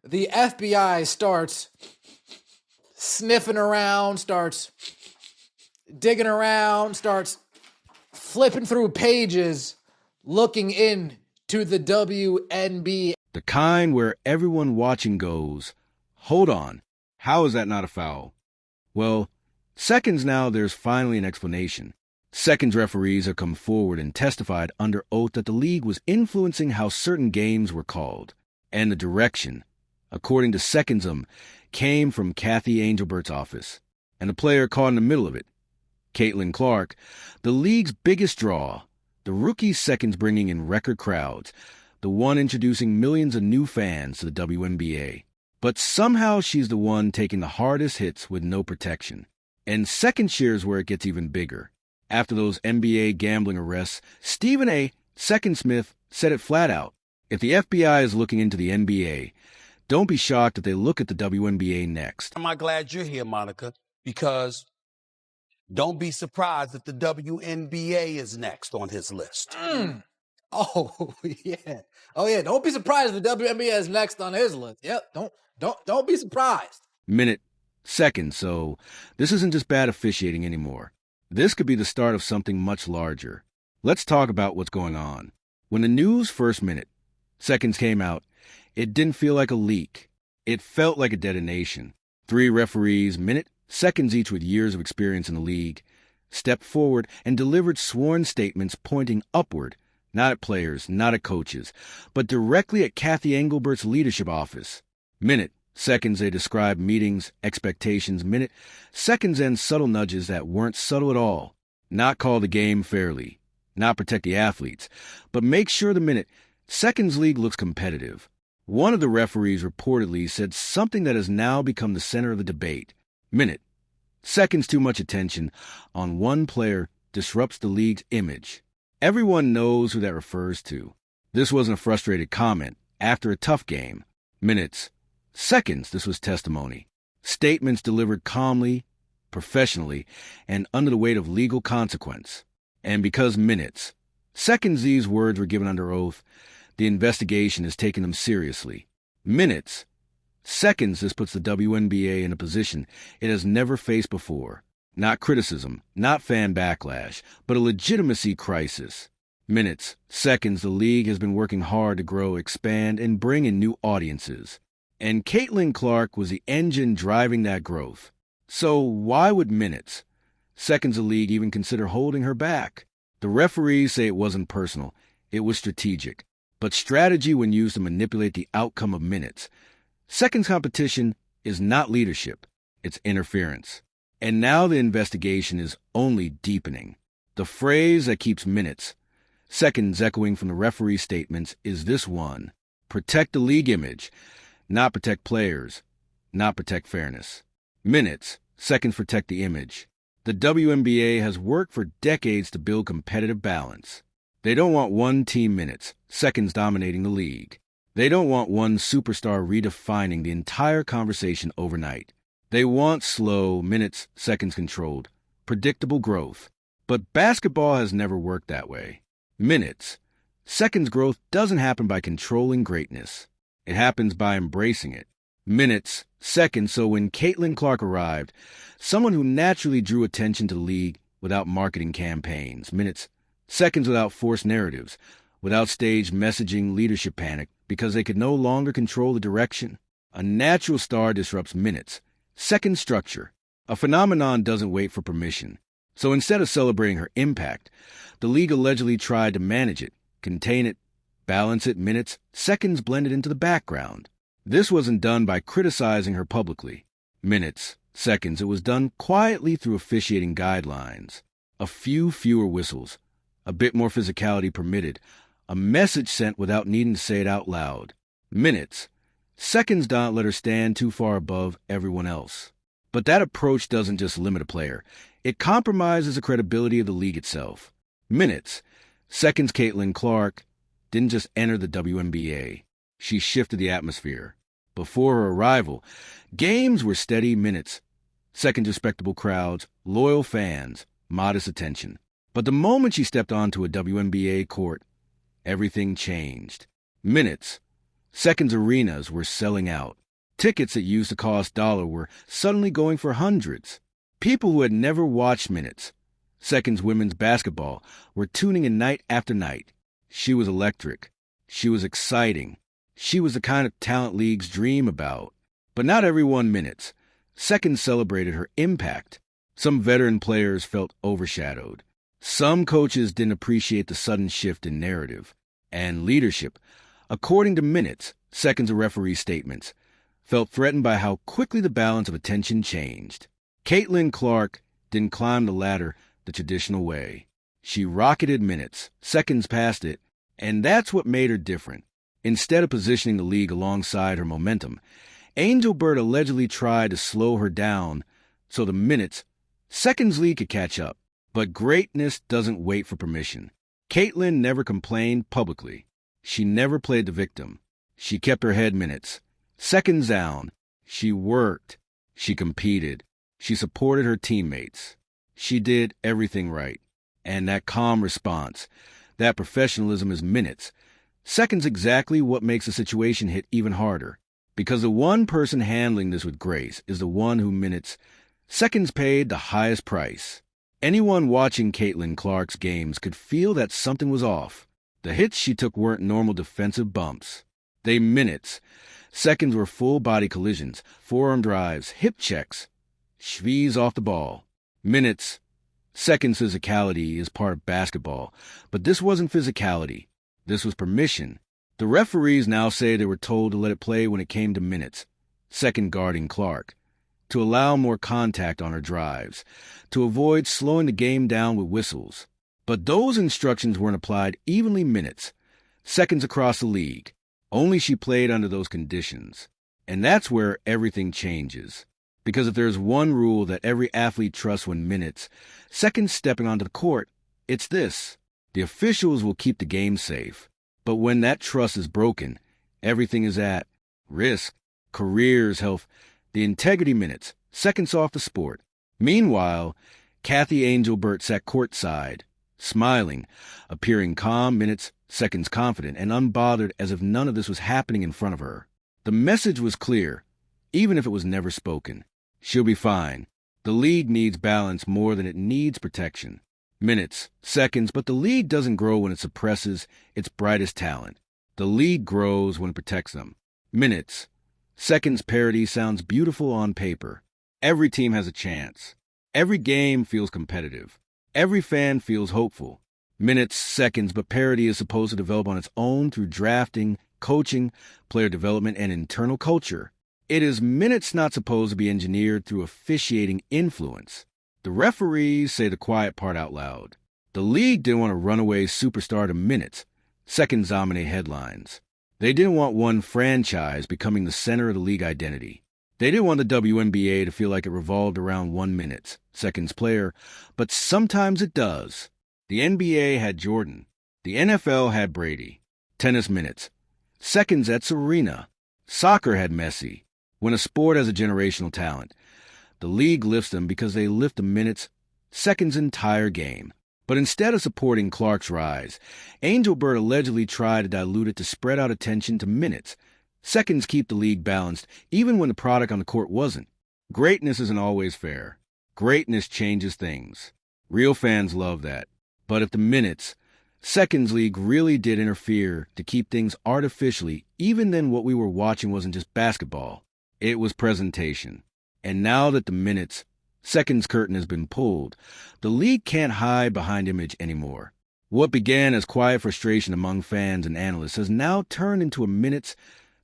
the FBI starts sniffing around, starts digging around, starts flipping through pages, looking into the WNBA. The kind where everyone watching goes, hold on, how is that not a foul? Well, seconds now there's finally an explanation. Seconds referees have come forward and testified under oath that the league was influencing how certain games were called. And the direction, according to Secondsum, came from Cathy Engelbert's office. And the player caught in the middle of it, Caitlin Clark, the league's biggest draw, the rookie Seconds bringing in record crowds, the one introducing millions of new fans to the WNBA. But somehow she's the one taking the hardest hits with no protection. And Seconds shares where it gets even bigger. After those NBA gambling arrests, Stephen A. Second Smith said it flat out. If the FBI is looking into the NBA, don't be shocked if they look at the WNBA next. I'm glad you're here, Monica, because don't be surprised if the WNBA is next on his list. Oh, yeah. Oh, yeah. Don't be surprised if the WNBA is next on his list. Yep. Don't be surprised. Minute, second, so this isn't just bad officiating anymore. This could be the start of something much larger. Let's talk about what's going on. When the news first minute, Seconds came out, it didn't feel like a leak. It felt like a detonation. 3 referees, minute, Seconds each with years of experience in the league, stepped forward and delivered sworn statements pointing upward, not at players, not at coaches, but directly at Cathy Engelbert's leadership office. Minute, Seconds, they described meetings, expectations, minute, Seconds and subtle nudges that weren't subtle at all. Not call the game fairly, not protect the athletes, but make sure the minute, Seconds league looks competitive. One of the referees reportedly said something that has now become the center of the debate. Minute, Seconds too much attention on one player disrupts the league's image. Everyone knows who that refers to. This wasn't a frustrated comment after a tough game. Minutes, Seconds, this was testimony. Statements delivered calmly, professionally, and under the weight of legal consequence. And because minutes, Seconds, these words were given under oath, the investigation is taking them seriously. Minutes, Seconds, this puts the WNBA in a position it has never faced before. Not criticism, not fan backlash, but a legitimacy crisis. Minutes, Seconds, the league has been working hard to grow, expand, and bring in new audiences. And Caitlin Clark was the engine driving that growth. So why would minutes, Seconds, the league even consider holding her back? The referees say it wasn't personal, it was strategic. But strategy when used to manipulate the outcome of minutes. Seconds competition is not leadership, it's interference. And now the investigation is only deepening. The phrase that keeps minutes, Seconds echoing from the referee statements, is this one: protect the league image, not protect players, not protect fairness. Minutes, Seconds protect the image. The WNBA has worked for decades to build competitive balance. They don't want one team minutes, Seconds dominating the league. They don't want one superstar redefining the entire conversation overnight. They want slow, minutes, Seconds controlled, predictable growth. But basketball has never worked that way. Minutes, Seconds growth doesn't happen by controlling greatness. It happens by embracing it. Minutes, Seconds, so when Caitlin Clark arrived, someone who naturally drew attention to the league without marketing campaigns. Minutes, Seconds without forced narratives, without staged messaging leadership panic because they could no longer control the direction. A natural star disrupts minutes. Second structure. A phenomenon doesn't wait for permission. So instead of celebrating her impact, the league allegedly tried to manage it, contain it, balance it. Minutes, Seconds blended into the background. This wasn't done by criticizing her publicly. Minutes, Seconds, it was done quietly through officiating guidelines. A few fewer whistles, a bit more physicality permitted, a message sent without needing to say it out loud. Minutes, Seconds don't let her stand too far above everyone else. But that approach doesn't just limit a player. It compromises the credibility of the league itself. Minutes, Seconds Caitlin Clark didn't just enter the WNBA. She shifted the atmosphere. Before her arrival, games were steady minutes. Seconds respectable crowds, loyal fans, modest attention. But the moment she stepped onto a WNBA court, everything changed. Minutes, Seconds arenas were selling out. Tickets that used to cost $1 were suddenly going for hundreds. People who had never watched minutes, Seconds women's basketball, were tuning in night after night. She was electric. She was exciting. She was the kind of talent leagues dream about. But not everyone minutes. Seconds celebrated her impact. Some veteran players felt overshadowed. Some coaches didn't appreciate the sudden shift in narrative and leadership. According to minutes, Seconds referee statements, felt threatened by how quickly the balance of attention changed. Cathyin Clark didn't climb the ladder the traditional way. She rocketed minutes, Seconds past it, and that's what made her different. Instead of positioning the league alongside her momentum, Engelbert allegedly tried to slow her down so the minutes, Seconds league could catch up. But greatness doesn't wait for permission. Cathyin never complained publicly. She never played the victim. She kept her head minutes. Seconds down. She worked. She competed. She supported her teammates. She did everything right. And that calm response, that professionalism is minutes. Seconds exactly what makes the situation hit even harder. Because the one person handling this with grace is the one who minutes. Seconds paid the highest price. Anyone watching Cathyin Clark's games could feel that something was off. The hits she took weren't normal defensive bumps. They minutes. Seconds were full-body collisions, forearm drives, hip checks, schvees off the ball. Minutes. Seconds physicality is part of basketball, but this wasn't physicality. This was permission. The referees now say they were told to let it play when it came to minutes. Second guarding Clark. To allow more contact on her drives, to avoid slowing the game down with whistles. But those instructions weren't applied evenly minutes. Seconds across the league. Only she played under those conditions. And that's where everything changes. Because if there's one rule that every athlete trusts when minutes, Seconds stepping onto the court, it's this. The officials will keep the game safe. But when that trust is broken, everything is at risk. Careers, health, the integrity minutes, Seconds off the sport. Meanwhile, Cathy Engelbert sat courtside, smiling, appearing calm minutes, Seconds confident and unbothered as if none of this was happening in front of her. The message was clear, even if it was never spoken. She'll be fine. The league needs balance more than it needs protection. Minutes, Seconds, but the league doesn't grow when it suppresses its brightest talent. The league grows when it protects them. Minutes. Seconds parity sounds beautiful on paper. Every team has a chance. Every game feels competitive. Every fan feels hopeful. Minutes, Seconds, but parity is supposed to develop on its own through drafting, coaching, player development, and internal culture. It is minutes not supposed to be engineered through officiating influence. The referees say the quiet part out loud. The league didn't want a runaway superstar to minutes. Seconds dominate headlines. They didn't want one franchise becoming the center of the league identity. They didn't want the WNBA to feel like it revolved around 1 minute, Seconds player, but sometimes it does. The NBA had Jordan. The NFL had Brady. Tennis minutes. Seconds at Serena. Soccer had Messi. When a sport has a generational talent, the league lifts them because they lift the minutes, Seconds' entire game. But instead of supporting Clark's rise, Engelbert allegedly tried to dilute it to spread out attention to minutes. Seconds keep the league balanced, even when the product on the court wasn't. Greatness isn't always fair. Greatness changes things. Real fans love that. But if the minutes, Seconds league really did interfere to keep things artificially, even then what we were watching wasn't just basketball. It was presentation. And now that the minutes, Seconds curtain has been pulled, the league can't hide behind image anymore. What began as quiet frustration among fans and analysts has now turned into a minutes,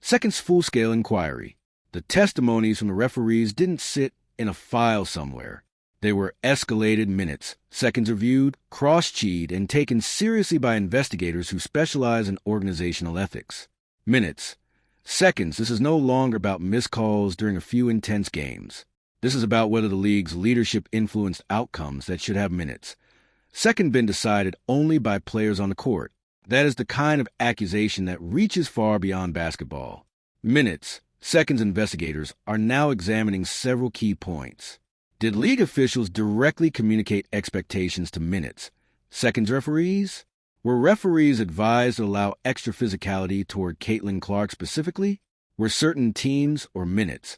Seconds full-scale inquiry. The testimonies from the referees didn't sit in a file somewhere. They were escalated minutes, Seconds reviewed, cross-checked, and taken seriously by investigators who specialize in organizational ethics. Minutes. Seconds, this is no longer about missed calls during a few intense games. This is about whether the league's leadership influenced outcomes that should have minutes. Second been decided only by players on the court. That is the kind of accusation that reaches far beyond basketball. Minutes. Seconds investigators are now examining several key points. Did league officials directly communicate expectations to minutes? Seconds referees? Were referees advised to allow extra physicality toward Caitlin Clark specifically? Were certain teams or minutes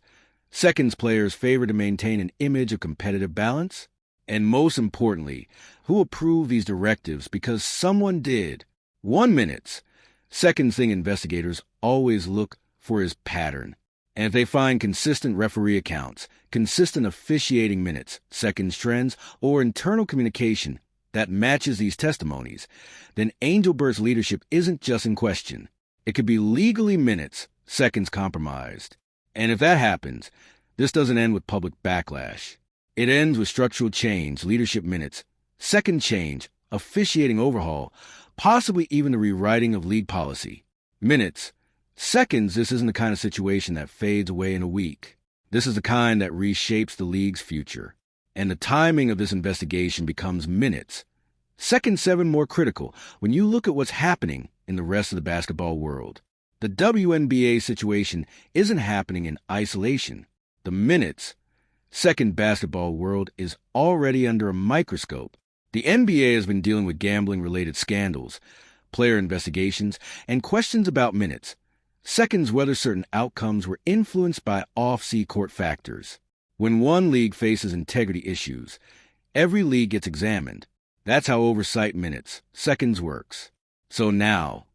seconds players favored to maintain an image of competitive balance? And most importantly, who approved these directives because someone did? 1 minutes. Second thing investigators always look for is pattern. And if they find consistent referee accounts, consistent officiating minutes, seconds trends, or internal communication that matches these testimonies, then Engelbert's leadership isn't just in question. It could be legally minutes, seconds compromised. And if that happens, this doesn't end with public backlash. It ends with structural change, leadership minutes, second change, officiating overhaul, possibly even the rewriting of league policy. Minutes. Seconds, this isn't the kind of situation that fades away in a week. This is the kind that reshapes the league's future. And the timing of this investigation becomes minutes. Second 7 more critical when you look at what's happening in the rest of the basketball world. The WNBA situation isn't happening in isolation. The minutes second basketball world is already under a microscope. The NBA has been dealing with gambling-related scandals, player investigations, and questions about minutes. Seconds whether certain outcomes were influenced by off-court factors. When one league faces integrity issues, every league gets examined. That's how oversight minutes, seconds works. So now,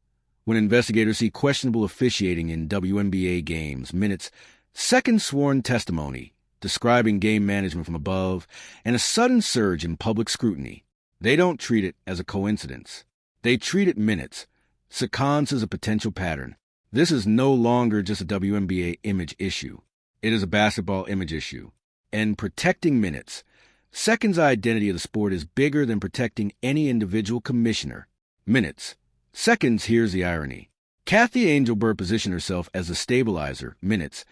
when investigators see questionable officiating in WNBA games, minutes, second sworn testimony describing game management from above, and a sudden surge in public scrutiny, they don't treat it as a coincidence. They treat it minutes, seconds as a potential pattern. This is no longer just a WNBA image issue. It is a basketball image issue. And protecting minutes, seconds' identity of the sport is bigger than protecting any individual commissioner. Minutes. Seconds, here's the irony. Cathy Engelbert positioned herself as a stabilizer, minutes.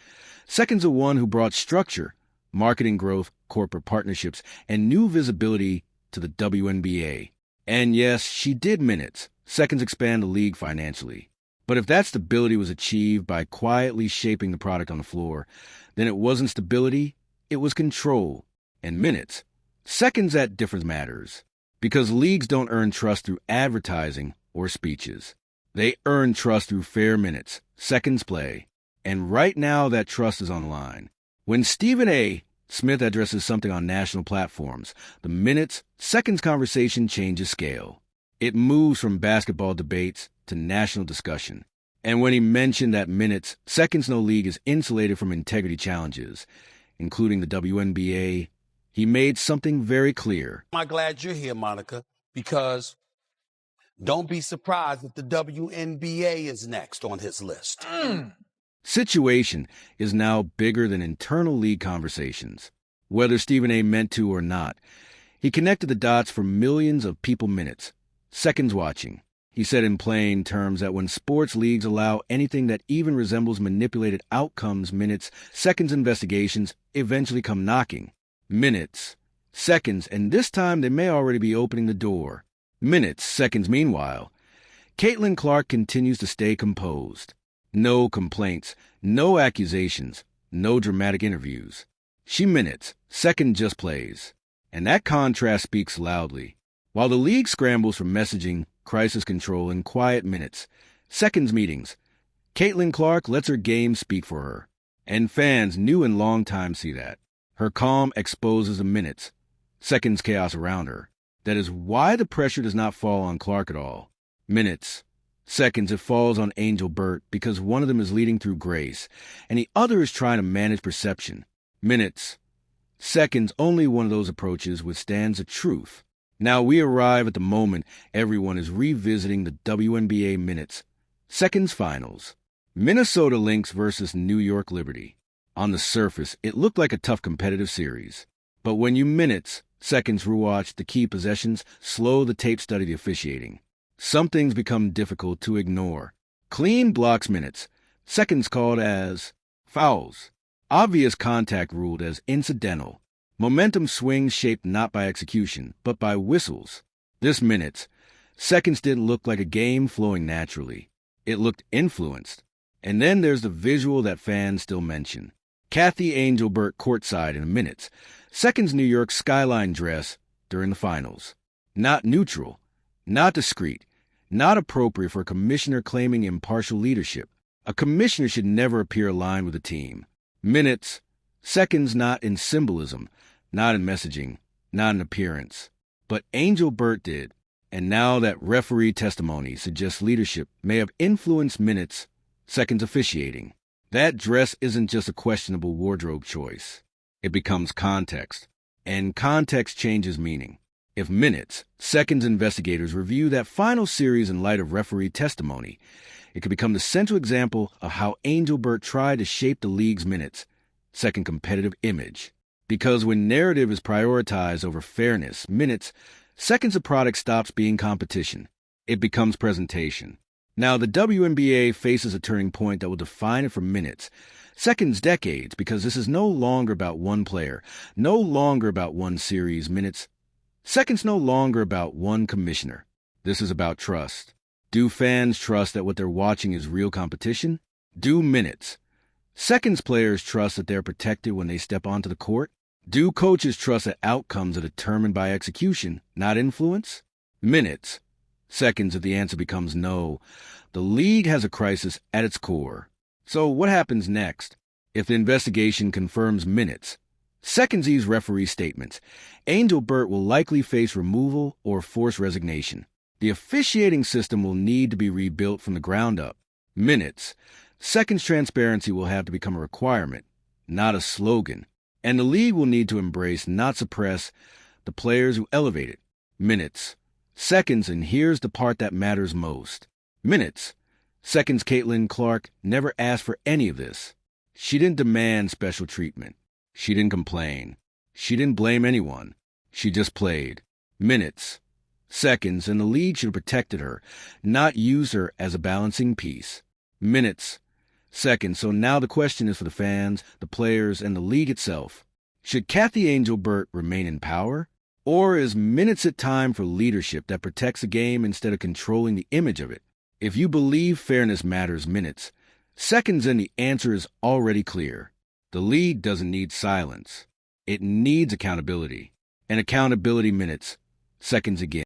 Seconds, the one who brought structure, marketing growth, corporate partnerships, and new visibility to the WNBA. And yes, she did minutes. Seconds expand the league financially. But if that stability was achieved by quietly shaping the product on the floor, then it wasn't stability, it was control. And minutes. Seconds at difference matters. Because leagues don't earn trust through advertising or speeches. They earn trust through fair minutes, seconds play. And right now that trust is on the line. When Stephen A. Smith addresses something on national platforms, the minutes, seconds conversation changes scale. It moves from basketball debates to national discussion. And when he mentioned that minutes, seconds no league is insulated from integrity challenges, including the WNBA, he made something very clear. I'm glad you're here, Monica, because don't be surprised if the WNBA is next on his list. Situation is now bigger than internal league conversations. Whether Stephen A. meant to or not, he connected the dots for millions of people minutes, seconds watching. He said in plain terms that when sports leagues allow anything that even resembles manipulated outcomes, minutes, seconds investigations eventually come knocking. Minutes, seconds, and this time they may already be opening the door. Minutes, seconds meanwhile. Caitlin Clark continues to stay composed. No complaints, no accusations, no dramatic interviews. She minutes, second just plays. And that contrast speaks loudly. While the league scrambles for messaging, crisis control, and quiet minutes, seconds meetings, Caitlin Clark lets her game speak for her. And fans new and long time see that. Her calm exposes the minutes, seconds chaos around her. That is why the pressure does not fall on Clark at all. Minutes. Seconds, it falls on Engelbert because one of them is leading through grace, and the other is trying to manage perception. Minutes. Seconds, only one of those approaches withstands the truth. Now we arrive at the moment everyone is revisiting the WNBA minutes. Seconds finals. Minnesota Lynx versus New York Liberty. On the surface, it looked like a tough competitive series. But when you minutes, seconds rewatch the key possessions, slow the tape study the officiating. Some things become difficult to ignore. Clean blocks minutes, seconds called as fouls. Obvious contact ruled as incidental. Momentum swings shaped not by execution, but by whistles. This minutes, seconds didn't look like a game flowing naturally. It looked influenced. And then there's the visual that fans still mention. Cathy Engelbert courtside in minutes. Seconds New York skyline dress during the finals. Not neutral, not discreet. Not appropriate for a commissioner claiming impartial leadership. A commissioner should never appear aligned with a team. Minutes, seconds not in symbolism, not in messaging, not in appearance. But Engelbert did, and now that referee testimony suggests leadership may have influenced minutes, seconds officiating. That dress isn't just a questionable wardrobe choice. It becomes context, and context changes meaning. If minutes, seconds investigators review that final series in light of referee testimony, it could become the central example of how Engelbert tried to shape the league's minutes, second competitive image. Because when narrative is prioritized over fairness, minutes, seconds of product stops being competition. It becomes presentation. Now, the WNBA faces a turning point that will define it for minutes, seconds, decades, because this is no longer about one player, no longer about one series, minutes, seconds no longer about one commissioner. This is about trust. Do fans trust that what they're watching is real competition? Do minutes, seconds players trust that they're protected when they step onto the court? Do coaches trust that outcomes are determined by execution, not influence? Minutes, seconds if the answer becomes no. The league has a crisis at its core. So what happens next? If the investigation confirms minutes, seconds these referee statements, Engelbert will likely face removal or forced resignation. The officiating system will need to be rebuilt from the ground up. Minutes, seconds transparency will have to become a requirement, not a slogan. And the league will need to embrace, not suppress, the players who elevate it. Minutes, seconds, and here's the part that matters most. Minutes, seconds Caitlin Clark never asked for any of this. She didn't demand special treatment. She didn't complain. She didn't blame anyone. She just played. Minutes, seconds, and the league should have protected her, not used her as a balancing piece. Minutes, seconds. So now the question is for the fans, the players, and the league itself. Should Cathy Engelbert remain in power? Or is minutes it time for leadership that protects the game instead of controlling the image of it? If you believe fairness matters, minutes, seconds, and the answer is already clear. The league doesn't need silence. It needs accountability. And accountability minutes, seconds again.